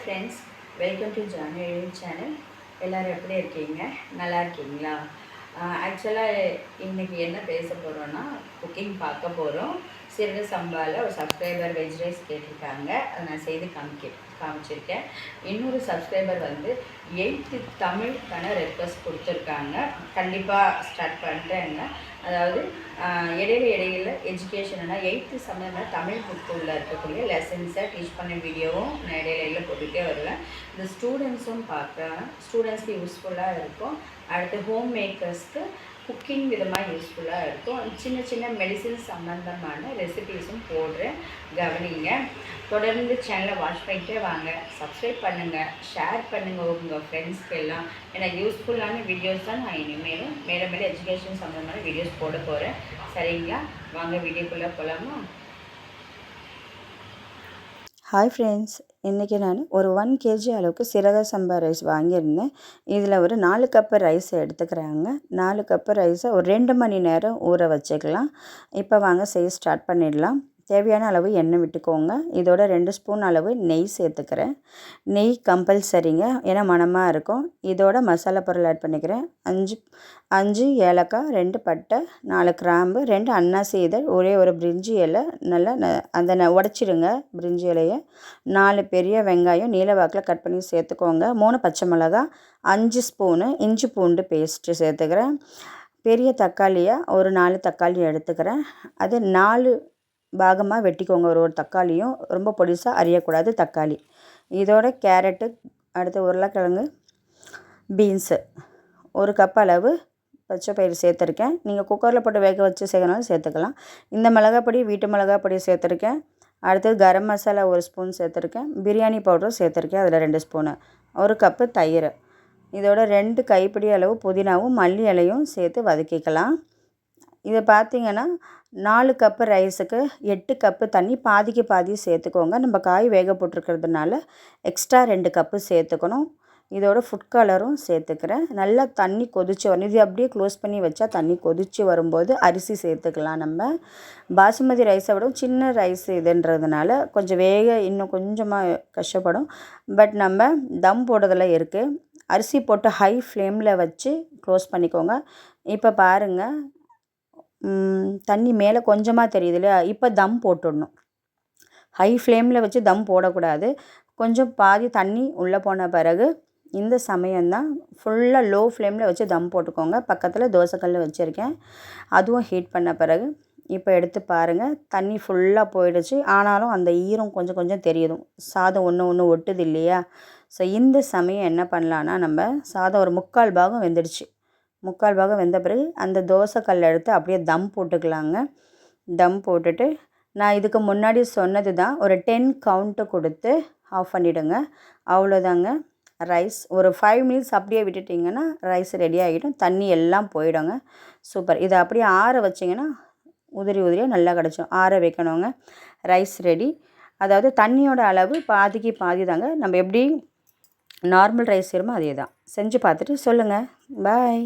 Friends, welcome to Janu channel. எல்லோரும் எப்படி இருக்கீங்க? நல்லா இருக்கீங்களா? ஆக்சுவலாக இன்றைக்கி என்ன பேச போகிறோன்னா, குக்கிங் பார்க்க போகிறோம். சிறுக சம்பாவில் ஒரு சப்ஸ்கிரைபர் வெஜ் ரைஸ் கேட்டிருக்காங்க. அதை நான் செய்து காமிச்சிருக்கேன். இன்னொரு சப்ஸ்கிரைபர் வந்து 8th தமிழுக்கான ரெக்வஸ்ட் கொடுத்துருக்காங்க. கண்டிப்பாக ஸ்டார்ட் பண்ணிட்டேங்க. அதாவது இடையில எஜுகேஷன்னா 8th சம்மந்தமாக தமிழ் புக்குள்ள இருக்கக்கூடிய லெசன்ஸை டீச் பண்ண வீடியோவும் நான் இடையில போட்டுகிட்டே வருவேன். இந்த ஸ்டூடெண்ட்ஸும் பார்க்குறேன். ஸ்டூடெண்ட்ஸ்க்கு யூஸ்ஃபுல்லாக இருக்கும். அடுத்து ஹோம் மேக்கர்ஸ்க்கு குக்கிங் விதமாக யூஸ்ஃபுல்லாக இருக்கும். சின்ன சின்ன மெடிசின் சம்மந்தமான ரெசிபீஸும் போடுறேன், கவனிங்க. தொடர்ந்து சேனலை வாட்ச் பண்ணிட்டே வாங்க. சப்ஸ்கிரைப் பண்ணுங்கள், ஷேர் பண்ணுங்கள் உங்கள் ஃப்ரெண்ட்ஸ்க்கு எல்லாம். எனக்கு யூஸ்ஃபுல்லான வீடியோஸ் தான் நான் இனிமேலும் மேலே எஜுகேஷன் சம்மந்தமான வீடியோஸ் போட போகிறேன். சரிங்களா? வாங்க வீடியோக்குள்ளே போகலாமா? ஹாய் ஃப்ரெண்ட்ஸ், இன்றைக்கி நான் ஒரு 1 kg அளவுக்கு சீரக சம்பா ரைஸ் வாங்கியிருந்தேன். இதில் ஒரு 4 கப்பு ரைஸ் எடுத்துக்கிறாங்க. 4 கப்பு ரைஸை ஒரு 2 மணி நேரம் ஊற வச்சுக்கலாம். இப்போ வாங்க செய்ய ஸ்டார்ட் பண்ணிடலாம். தேவையான அளவு எண்ணெய் விட்டுக்கோங்க. இதோட 2 ஸ்பூன் அளவு நெய் சேர்த்துக்கிறேன். நெய் கம்பல்சரிங்க, ஏன்னா மணமாக இருக்கும். இதோட மசாலா பொருள் ஆட் பண்ணிக்கிறேன். 5 ஏலக்காய், 2 பட்டை, 4 கிராம்பு, 2 அன்னாசி இதழ், ஒரே ஒரு பிரிஞ்சி இலை. நல்லா அதை உடச்சிடுங்க பிரிஞ்சி இலையை. 4 பெரிய வெங்காயம் நீல வாக்கில் கட் பண்ணி சேர்த்துக்கோங்க. 3 பச்சை மிளகாய், 5 ஸ்பூனு இஞ்சி பூண்டு பேஸ்ட்டு சேர்த்துக்கிறேன். பெரிய தக்காளியாக ஒரு 4 தக்காளி எடுத்துக்கிறேன். அது 4 பாகமாக வெட்டிக்கோங்க. ஒரு தக்காளியும் ரொம்ப பொடிசாக அரியக்கூடாது தக்காளி. இதோட கேரட்டு, அடுத்து உருளைக்கிழங்கு, பீன்ஸு, 1 கப் அளவு பச்சை பயிறு சேர்த்துருக்கேன். நீங்கள் குக்கரில் போட்டு வேக வச்சு செய்யணும்னாலும் சேர்த்துக்கலாம். இந்த மிளகாப்பொடி வீட்டு மிளகாப்பொடி சேர்த்துருக்கேன். அடுத்து கரம் மசாலா 1 ஸ்பூன் சேர்த்துருக்கேன். பிரியாணி பவுடரும் சேர்த்துருக்கேன், அதில் 2 ஸ்பூனு. 1 கப்பு தயிர். இதோட 2 கைப்பிடி அளவு புதினாவும் மல்லி இலையும் சேர்த்து வதக்கிக்கலாம். இதை பார்த்திங்கன்னா 4 கப்பு ரைஸுக்கு 8 கப்பு தண்ணி பாதிக்கு பாதி சேர்த்துக்கோங்க. நம்ம காய் வேக போட்டிருக்கிறதுனால எக்ஸ்ட்ரா 2 கப்பு சேர்த்துக்கணும். இதோட ஃபுட் கலரும் சேர்த்துக்கிறேன். நல்லா தண்ணி கொதித்து வரணும். இது அப்படியே க்ளோஸ் பண்ணி வச்சா தண்ணி கொதித்து வரும்போது அரிசி சேர்த்துக்கலாம். நம்ம பாசுமதி ரைஸை விட சின்ன ரைஸ் இதுன்றதுனால கொஞ்சம் இன்னும் கொஞ்சமாக கஷ்டப்படும். பட் நம்ம தம் போடுறதுல இருக்குது. அரிசி போட்டு ஹை ஃப்ளேமில் வச்சு க்ளோஸ் பண்ணிக்கோங்க. இப்போ பாருங்கள், தண்ணி மேலே கொஞ்சமாக தெரியுது இல்லையா? இப்போ தம் போட்டுடணும். ஹை ஃப்ளேமில் வச்சு தம் போடக்கூடாது. கொஞ்சம் பாதி தண்ணி உள்ளே போன பிறகு இந்த சமயம்தான் ஃபுல்லாக லோ ஃப்ளேமில் வச்சு தம் போட்டுக்கோங்க. பக்கத்தில் தோசைக்கல் வச்சுருக்கேன், அதுவும் ஹீட் பண்ண பிறகு இப்போ எடுத்து பாருங்கள். தண்ணி ஃபுல்லாக போயிடுச்சு. ஆனாலும் அந்த ஈரம் கொஞ்சம் கொஞ்சம் தெரியுது. சாதம் ஒன்று ஒட்டுது இல்லையா? ஸோ இந்த சமயம் என்ன பண்ணலான்னா, நம்ம சாதம் ஒரு 3/4 பாகம் வெந்துடுச்சு. 3/4 பாகம் வெந்த பிறகு அந்த தோசைக்கல்லை எடுத்து அப்படியே தம் போட்டுக்கலாங்க. தம் போட்டுட்டு நான் இதுக்கு முன்னாடி சொன்னது தான், ஒரு 10 கவுண்ட்டு கொடுத்து ஆஃப் பண்ணிவிடுங்க. அவ்வளோதாங்க. ரைஸ் ஒரு 5 மினிட்ஸ் அப்படியே விட்டுட்டிங்கன்னா ரைஸ் ரெடி ஆகிடும். தண்ணி எல்லாம் போயிடுங்க. சூப்பர். இதை அப்படியே ஆற வச்சிங்கன்னா உதிரியாக நல்லா கிடச்சிடும். ஆற வைக்கணுங்க. Rice ready. அதாவது தண்ணியோட அளவு பாதிக்கு பாதி தாங்க. நம்ம எப்படி நார்மல் ரைஸ் செய்கிறோமோ அதே தான். செஞ்சு பார்த்துட்டு சொல்லுங்கள். பாய்.